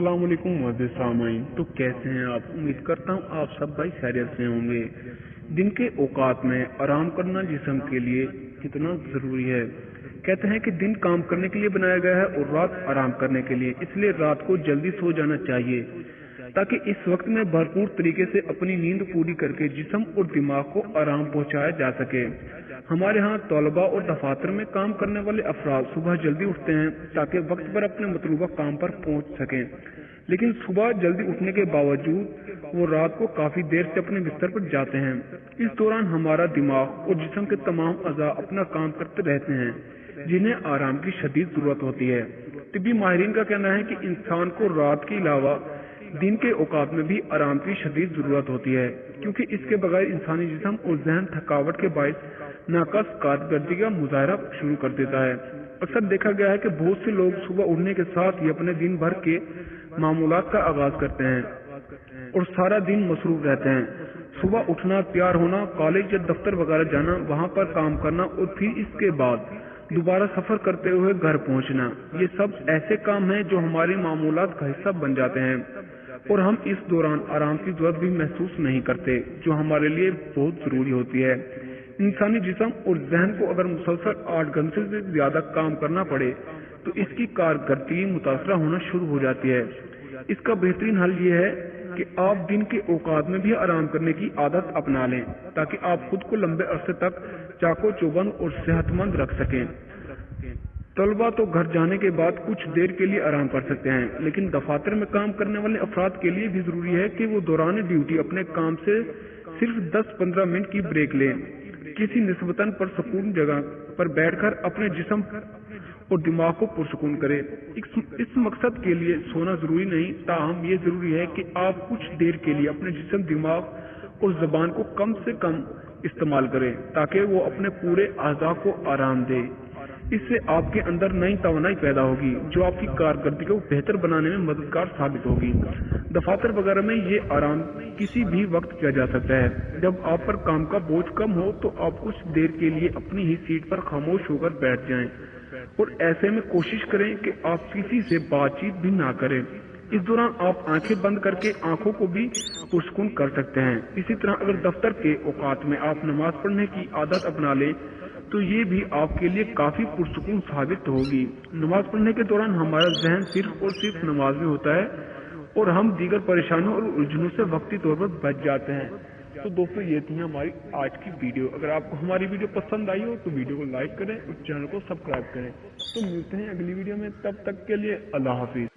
अस्सलाम वालेकुम मुअज़्ज़िज़ सामाईन। तो कैसे हैं आप? उम्मीद करता हूँ आप सब भाई खैरियत से होंगे। दिन के औकात में आराम करना जिस्म के लिए कितना जरूरी है। कहते हैं कि दिन काम करने के लिए बनाया गया है और रात आराम करने के लिए, इसलिए रात को जल्दी सो जाना चाहिए ताकि इस वक्त में भरपूर तरीके से अपनी नींद पूरी करके जिस्म और दिमाग को आराम पहुंचाया जा सके। हमारे यहाँ तलबा और दफातर में काम करने वाले अफराद सुबह जल्दी उठते हैं ताकि वक्त पर अपने मतलूबा काम पर पहुंच सकें, लेकिन सुबह जल्दी उठने के बावजूद वो रात को काफी देर से अपने बिस्तर पर जाते हैं। इस दौरान हमारा दिमाग और जिस्म के तमाम अज़ा अपना काम करते रहते हैं, जिन्हें आराम की शदीद जरूरत होती है। तिब्बी माहिरीन का कहना है कि इंसान को रात के अलावा दिन के औकात में भी आराम की शदीद जरूरत होती है, क्योंकि इसके बगैर इंसानी जिस्म और जहन थकावट के बायस नाकस कारकर्दगी का मुजाहरा शुरू कर देता है। अक्सर देखा गया है कि बहुत से लोग सुबह उठने के साथ ही अपने दिन भर के मामूलात का आगाज करते हैं और सारा दिन मसरूफ रहते हैं। सुबह उठना, तैयार होना, कॉलेज या दफ्तर वगैरह जाना, वहां पर काम करना और फिर इसके बाद दोबारा सफर करते हुए घर पहुंचना, ये सब ऐसे काम हैं जो हमारी मामूलात का हिस्सा बन जाते हैं और हम इस दौरान आराम की जरूरत भी महसूस नहीं करते, जो हमारे लिए बहुत जरूरी होती है। इंसानी जिस्म और जहन को अगर मुसलसल 8 घंटे से ज्यादा काम करना पड़े तो इसकी कारकर्दगी मुतासरा होना शुरू हो जाती है। इसका बेहतरीन हल ये है कि आप दिन के औकात में भी आराम करने की आदत अपना लें ताकि आप खुद को लंबे अरसे तक चाको चौबंद और सेहतमंद रख सकें। तलबा तो घर जाने के बाद कुछ देर के लिए आराम कर सकते हैं, लेकिन दफातर में काम करने वाले अफराद के लिए भी जरूरी है कि वो दौरान ड्यूटी अपने काम से सिर्फ 10-15 मिनट की ब्रेक लें। किसी निस्बतन पर सुकून जगह पर बैठकर अपने जिस्म और दिमाग को पुरसुकून करें। इस मकसद के लिए सोना जरूरी नहीं, ताहम ये जरूरी है कि आप कुछ देर के लिए अपने जिस्म, दिमाग और जबान को कम से कम इस्तेमाल करें ताकि वो अपने पूरे आज़ा को आराम दे। इससे आपके अंदर नई तवानाई पैदा होगी जो आपकी कारकर्दगी को बेहतर बनाने में मददगार साबित होगी। दफातर वगैरह में ये आराम किसी भी वक्त किया जा सकता है। जब आप पर काम का बोझ कम हो तो आप कुछ देर के लिए अपनी ही सीट पर खामोश होकर बैठ जाएं और ऐसे में कोशिश करें कि आप किसी से बातचीत भी ना करें। इस दौरान आप आंखें बंद करके आंखों को भी पुरसुकून कर सकते हैं। इसी तरह अगर दफ्तर के औकात में आप नमाज पढ़ने की आदत अपना लें तो ये भी आपके लिए काफी पुरसुकून साबित होगी। नमाज पढ़ने के दौरान हमारा जहन सिर्फ और सिर्फ नमाज में होता है और हम दीगर परेशानियों और उलझनों से वक्ती तौर पर बच जाते हैं। तो दोस्तों, ये थी हमारी आज की वीडियो। अगर आपको हमारी वीडियो पसंद आई हो तो वीडियो को लाइक करें और चैनल को सब्सक्राइब करें। तो मिलते हैं अगली वीडियो में, तब तक के लिए अल्लाह हाफिज।